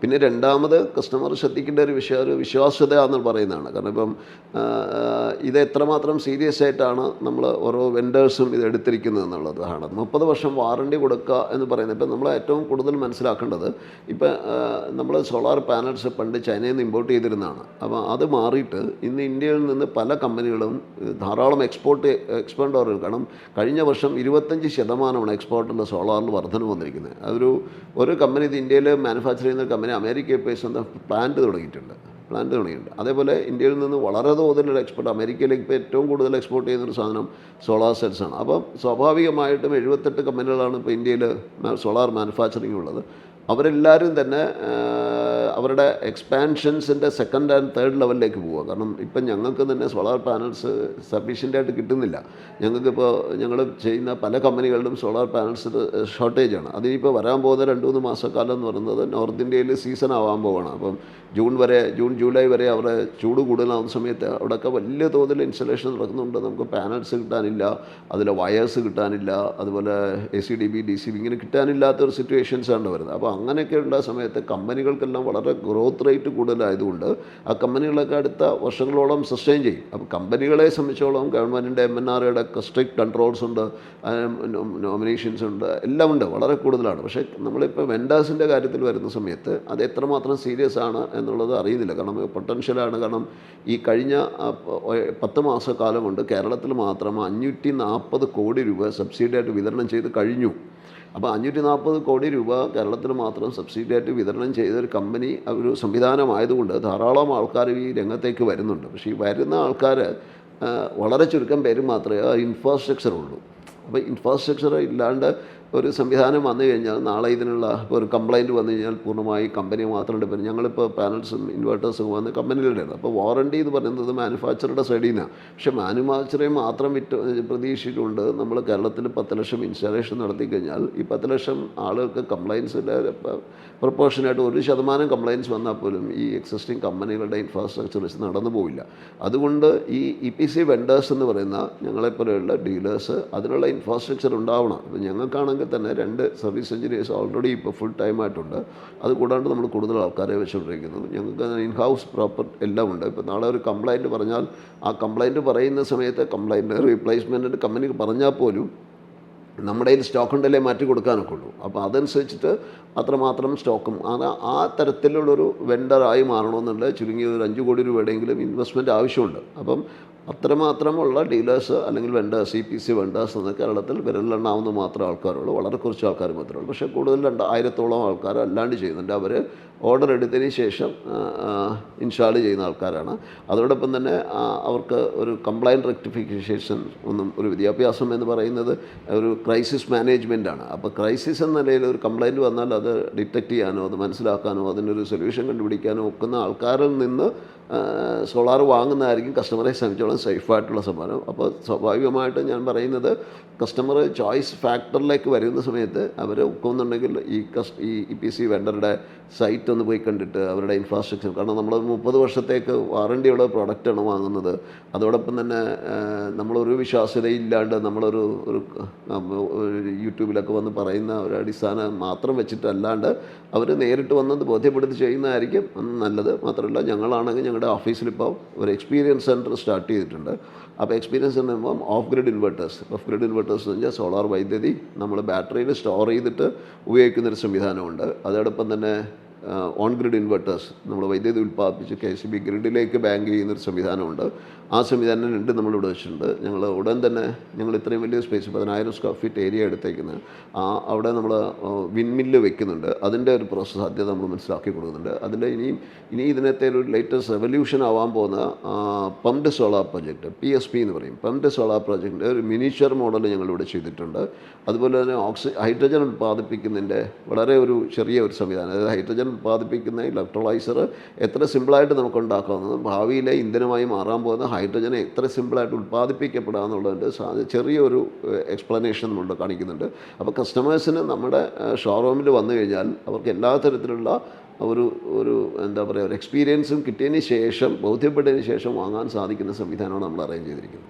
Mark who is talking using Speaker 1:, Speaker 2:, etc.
Speaker 1: പിന്നെ രണ്ടാമത് കസ്റ്റമർ ശ്രദ്ധിക്കേണ്ട ഒരു വിശ്വാസ്യത എന്ന് പറയുന്നതാണ്. കാരണം ഇപ്പം ഇത് എത്രമാത്രം സീരിയസ് ആയിട്ടാണ് നമ്മൾ ഓരോ വെൻഡേഴ്സും ഇത് എടുത്തിരിക്കുന്നത് എന്നുള്ളതാണ്. 30 വർഷം വാറണ്ടി കൊടുക്കുക എന്ന് പറയുന്നത് ഇപ്പം നമ്മൾ ഏറ്റവും കൂടുതൽ മനസ്സിലാക്കേണ്ടത്, ഇപ്പം നമ്മൾ സോളാർ പാനൽസ് പണ്ട് ചൈനയിൽ നിന്ന് ഇമ്പോർട്ട് ചെയ്തിരുന്നതാണ്. അപ്പോൾ അത് മാറിയിട്ട് ഇന്ന് ഇന്ത്യയിൽ നിന്ന് പല കമ്പനികളും ധാരാളം എക്സ്പോർട്ട് ഓർഡർ. കാരണം കഴിഞ്ഞ വർഷം 25% എക്സ്പോർട്ടിൻ്റെ സോളാറിൽ വർധന വന്നിരിക്കുന്നത്. ഒരു കമ്പനി ഇത് ഇന്ത്യയിൽ മാനുഫാക്ചർ ചെയ്യുന്ന കമ്പനി അമേരിക്കയിൽ പോയി സ്വന്തം പ്ലാന്റ് തുടങ്ങിയിട്ടുണ്ട്. അതേപോലെ ഇന്ത്യയിൽ നിന്ന് വളരെ തോതിലുള്ള എക്സ്പോർട്ട്, അമേരിക്കയിലേക്ക് ഇപ്പോൾ ഏറ്റവും കൂടുതൽ എക്സ്പോർട്ട് ചെയ്യുന്നൊരു സാധനം സോളാർ സെൽസാണ്. അപ്പം സ്വാഭാവികമായിട്ടും 78 കമ്പനികളാണ് ഇപ്പോൾ ഇന്ത്യയിൽ സോളാർ മാനുഫാക്ചറിങ് ഉള്ളത്. അവരെല്ലാവരും തന്നെ അവരുടെ എക്സ്പാൻഷൻസിൻ്റെ സെക്കൻഡ് ആൻഡ് തേർഡ് ലെവലിലേക്ക് പോവുക. കാരണം ഇപ്പം ഞങ്ങൾക്ക് തന്നെ സോളാർ പാനൽസ് സഫീഷ്യൻ്റായിട്ട് കിട്ടുന്നില്ല. ഞങ്ങൾ ചെയ്യുന്ന പല കമ്പനികളിലും സോളാർ പാനൽസ് ഷോർട്ടേജാണ്. അതിനിപ്പോൾ വരാൻ പോകുന്ന 2-3 മാസക്കാലം എന്ന് പറയുന്നത് നോർത്ത് ഇന്ത്യയിൽ സീസൺ ആവാൻ പോവുകയാണ്. അപ്പം ജൂൺ ജൂലൈ വരെ അവിടെ ചൂട് കൂടുതലാവുന്ന സമയത്ത് അവിടെയൊക്കെ വലിയ തോതിൽ ഇൻസ്റ്റലേഷൻ നടക്കുന്നുണ്ട്. നമുക്ക് പാനൽസ് കിട്ടാനില്ല, അതിലെ വയേഴ്സ് കിട്ടാനില്ല, അതുപോലെ ACDB DCB ഇങ്ങനെ കിട്ടാനില്ലാത്തൊരു സിറ്റുവേഷൻസാണ് വരുന്നത്. അപ്പോൾ അങ്ങനെയൊക്കെയുള്ള സമയത്ത് കമ്പനികൾക്കെല്ലാം വളരെ ഗ്രോത്ത് റേറ്റ് കൂടുതലായതുകൊണ്ട് ആ കമ്പനികളൊക്കെ അടുത്ത വർഷങ്ങളോളം സസ്റ്റെയിൻ ചെയ്യും. അപ്പോൾ കമ്പനികളെ സംബന്ധിച്ചോളം ഗവൺമെൻറ്റിൻ്റെ MNREയുടെ സ്ട്രിക്റ്റ് കൺട്രോൾസ് ഉണ്ട്, നോമിനേഷൻസ് ഉണ്ട്, എല്ലാം ഉണ്ട്, വളരെ കൂടുതലാണ്. പക്ഷേ നമ്മളിപ്പോൾ വെൻഡേഴ്സിൻ്റെ കാര്യത്തിൽ വരുന്ന സമയത്ത് അത് എത്രമാത്രം സീരിയസ് ആണ് എന്നുള്ളത് അറിയുന്നില്ല. കാരണം പൊട്ടൻഷ്യലാണ്. കാരണം ഈ കഴിഞ്ഞ 10 മാസക്കാലം കൊണ്ട് കേരളത്തിൽ മാത്രം 540 കോടി രൂപ സബ്സിഡിയായിട്ട് വിതരണം ചെയ്ത് കഴിഞ്ഞു. അപ്പോൾ 540 കോടി രൂപ കേരളത്തിൽ മാത്രം സബ്സിഡിയായിട്ട് വിതരണം ചെയ്തൊരു കമ്പനി, ഒരു സംവിധാനമായതുകൊണ്ട് ധാരാളം ആൾക്കാർ ഈ രംഗത്തേക്ക് വരുന്നുണ്ട്. പക്ഷേ ഈ വരുന്ന ആൾക്കാർ വളരെ ചുരുക്കം പേര് മാത്രമേ ഇൻഫ്രാസ്ട്രക്ചർ ഉള്ളൂ. അപ്പോൾ ഇൻഫ്രാസ്ട്രക്ചർ ഇല്ലാണ്ട് ഒരു സംവിധാനം വന്നു കഴിഞ്ഞാൽ നാളെ ഇതിനുള്ള ഇപ്പോൾ ഒരു കംപ്ലയിൻറ്റ് വന്നു കഴിഞ്ഞാൽ പൂർണ്ണമായി കമ്പനി മാത്രം ഡിപ്പെൻഡ്. ഞങ്ങളിപ്പോൾ പാനൽസും ഇൻവെർട്ടേഴ്സും വന്ന് കമ്പനികളുടെയാണ്. അപ്പോൾ വാറണ്ടി എന്ന് പറയുന്നത് മാനുഫാക്ചറുടെ സൈഡിൽ നിന്നാണ്. പക്ഷേ മാനുഫാക്ചറിങ് മാത്രം പ്രതീക്ഷിച്ചുകൊണ്ട് നമ്മൾ കേരളത്തിൽ 10 ലക്ഷം ഇൻസ്റ്റാളേഷൻ നടത്തി കഴിഞ്ഞാൽ ഈ 10 ലക്ഷം ആളുകൾക്ക് കംപ്ലയിൻസിൻ്റെ പ്രൊപ്പോർഷനായിട്ട് 1% കംപ്ലയിൻസ് വന്നാൽ പോലും ഈ എക്സിസ്റ്റിംഗ് കമ്പനികളുടെ ഇൻഫ്രാസ്ട്രക്ചർ വെച്ച് നടന്നു പോവില്ല. അതുകൊണ്ട് ഈ EPC വെൻഡേഴ്സ് എന്ന് പറയുന്ന ഞങ്ങളെപ്പോലെയുള്ള ഡീലേഴ്സ് അതിനുള്ള ഇൻഫ്രാസ്ട്രക്ചർ ഉണ്ടാവണം. ഇപ്പോൾ ഞങ്ങൾക്കാണെങ്കിൽ തന്നെ 2 സർവീസ് എഞ്ചിനീയേഴ്സ് ഓൾറെഡി ഇപ്പോൾ ഫുൾ ടൈമായിട്ടുണ്ട്. അത് കൂടാണ്ട് നമ്മൾ കൂടുതൽ ആൾക്കാരെ വെച്ചുകൊണ്ടിരിക്കുന്നു. ഞങ്ങൾക്ക് ഇൻഹൗസ് പ്രോപ്പർ എല്ലാം ഉണ്ട്. ഇപ്പോൾ നാളെ ഒരു കംപ്ലയിൻറ്റ് പറഞ്ഞാൽ ആ കംപ്ലയിൻറ്റ് പറയുന്ന സമയത്ത് കംപ്ലയിൻറ്റ് റീപ്ലേസ്മെൻറ്റിന് കമ്പനിക്ക് പറഞ്ഞാൽ പോലും നമ്മുടെ കയ്യിൽ സ്റ്റോക്ക് ഉണ്ടല്ലേ മാറ്റി കൊടുക്കാനൊക്കെ ഉള്ളൂ. അപ്പോൾ അതനുസരിച്ചിട്ട് അത്രമാത്രം സ്റ്റോക്കും ആ തരത്തിലുള്ളൊരു വെൻഡറായി മാറണമെന്നുള്ള ചുരുങ്ങിയ ഒരു 5 കോടി രൂപയുടെയെങ്കിലും ഇൻവെസ്റ്റ്മെൻറ്റ് ആവശ്യമുണ്ട്. അപ്പം അത്രമാത്രമുള്ള ഡീലേഴ്സ് അല്ലെങ്കിൽ വെൻഡേഴ്സ്, EPC വെൻഡേഴ്സ് എന്ന് കേരളത്തിൽ വിരലിലെണ്ണാവുന്ന മാത്രം ആൾക്കാരുള്ളൂ. വളരെ കുറച്ച് ആൾക്കാർ മാത്രമേ ഉള്ളൂ. പക്ഷേ കൂടുതൽ 2000-ഓളം ആൾക്കാർ അല്ലാണ്ട് ചെയ്യുന്നുണ്ട്. അവർ ഓർഡർ എടുത്തതിന് ശേഷം ഇൻസ്റ്റാൾ ചെയ്യുന്ന ആൾക്കാരാണ്. അതോടൊപ്പം തന്നെ അവർക്ക് ഒരു കംപ്ലയിൻറ്റ് റെക്ടിഫിക്കേഷൻ ഒരു വിദ്യാഭ്യാസം എന്ന് പറയുന്നത് ഒരു ക്രൈസിസ് മാനേജ്മെൻറ്റാണ്. അപ്പോൾ ക്രൈസിസ് എന്ന നിലയിൽ ഒരു കംപ്ലയിൻറ്റ് വന്നാൽ അത് ഡിറ്റക്റ്റ് ചെയ്യാനോ അത് മനസ്സിലാക്കാനോ അതിനൊരു സൊല്യൂഷൻ കണ്ടുപിടിക്കാനോ ഒക്കുന്ന ആൾക്കാരിൽ നിന്ന് സോളാർ വാങ്ങുന്നതായിരിക്കും കസ്റ്റമറെ സംബന്ധിച്ചോളം സേഫായിട്ടുള്ള സമ്മാനം. അപ്പോൾ സ്വാഭാവികമായിട്ടും ഞാൻ പറയുന്നത് കസ്റ്റമർ ചോയ്സ് ഫാക്ടറിലേക്ക് വരുന്ന സമയത്ത് അവർ ഒക്കുന്നുണ്ടെങ്കിൽ ഈ EPC വെണ്ടറുടെ സൈറ്റ് ഒന്ന് പോയി കണ്ടിട്ട് അവരുടെ ഇൻഫ്രാസ്ട്രക്ചർ, കാരണം നമ്മൾ 30 വർഷത്തേക്ക് വാറണ്ടിയുള്ള പ്രോഡക്റ്റാണ് വാങ്ങുന്നത്. അതോടൊപ്പം തന്നെ നമ്മളൊരു വിശ്വാസ്യതയില്ലാണ്ട് നമ്മളൊരു യൂട്യൂബിലൊക്കെ വന്ന് പറയുന്ന ഒരു അടിസ്ഥാനം മാത്രം വെച്ചിട്ടല്ലാണ്ട് അവർ നേരിട്ട് വന്നത് ബോധ്യപ്പെടുത്തി ചെയ്യുന്നതായിരിക്കും നല്ലത്. മാത്രമല്ല ഞങ്ങളാണെങ്കിൽ ഞങ്ങളുടെ ഓഫീസിലിപ്പോൾ ഒരു എക്സ്പീരിയൻസ് സെൻറ്റർ സ്റ്റാർട്ട് ചെയ്തിട്ടുണ്ട്. അപ്പോൾ experience centre off grid inverters എന്ന് വെച്ചാൽ സോളാർ വൈദ്യുതി നമ്മൾ ബാറ്ററിയിൽ സ്റ്റോർ ചെയ്തിട്ട് ഉപയോഗിക്കുന്നൊരു സംവിധാനമുണ്ട്. അതോടൊപ്പം തന്നെ ഓൺ ഗ്രിഡ് ഇൻവെർട്ടേഴ്സ് നമ്മൾ വൈദ്യുതി ഉൽപ്പാദിപ്പിച്ച് KCB ഗ്രിഡിലേക്ക് ബാങ്ക് ചെയ്യുന്നൊരു സംവിധാനമുണ്ട്. ആ സംവിധാനം 2 നമ്മളിവിടെ വെച്ചിട്ടുണ്ട്. ഞങ്ങൾ ഉടൻ തന്നെ ഇത്രയും വലിയ സ്പേസ് 10,000 സ്ക്വയർ ഫീറ്റ് ഏരിയ എടുത്തേക്കുന്നത് അവിടെ നമ്മൾ വിൻമില്ല് വെക്കുന്നുണ്ട്. അതിൻ്റെ ഒരു പ്രോസസ്സ് സാധ്യത നമ്മൾ മനസ്സിലാക്കി കൊടുക്കുന്നുണ്ട്. അതിൽ ഇനി ഇതിനകത്തെ ഒരു ലേറ്റസ്റ്റ് റെവല്യൂഷൻ ആവാൻ പോകുന്ന പംപ്ഡ് സോളാർ പ്രോജക്റ്റ് PSP എന്ന് പറയും. പംപ്ഡ് സോളാർ പ്രോജക്റ്റിൻ്റെ ഒരു മിനിച്ചർ മോഡൽ ഞങ്ങളിവിടെ ചെയ്തിട്ടുണ്ട്. അതുപോലെ തന്നെ ഹൈഡ്രജൻ ഉൽപ്പാദിപ്പിക്കുന്നതിൻ്റെ വളരെ ഒരു ചെറിയ ഒരു സംവിധാനം, അതായത് ഹൈഡ്രജൻ ഉൽപ്പാദിപ്പിക്കുന്ന ഇലക്ട്രോലൈസർ എത്ര സിമ്പിളായിട്ട് നമുക്ക് ഉണ്ടാക്കാവുന്നതും ഭാവിയിലെ ഇന്ധനമായി മാറാൻ പോകുന്ന ഹൈഡ്രജനെ എത്ര സിമ്പിളായിട്ട് ഉൽപ്പാദിപ്പിക്കപ്പെടുക എന്നുള്ളതിൻ്റെ ചെറിയൊരു എക്സ്പ്ലനേഷൻ നമ്മൾ കാണിക്കുന്നുണ്ട്. അപ്പോൾ കസ്റ്റമേഴ്സിന് നമ്മുടെ ഷോറൂമിൽ വന്നു കഴിഞ്ഞാൽ അവർക്ക് എല്ലാ തരത്തിലുള്ള ഒരു എന്താ പറയുക ഒരു എക്സ്പീരിയൻസും കിട്ടിയതിന് ശേഷം ബോധ്യപ്പെട്ടതിന് ശേഷം വാങ്ങാൻ സാധിക്കുന്ന സംവിധാനമാണ് നമ്മൾ അറേഞ്ച് ചെയ്തിരിക്കുന്നത്.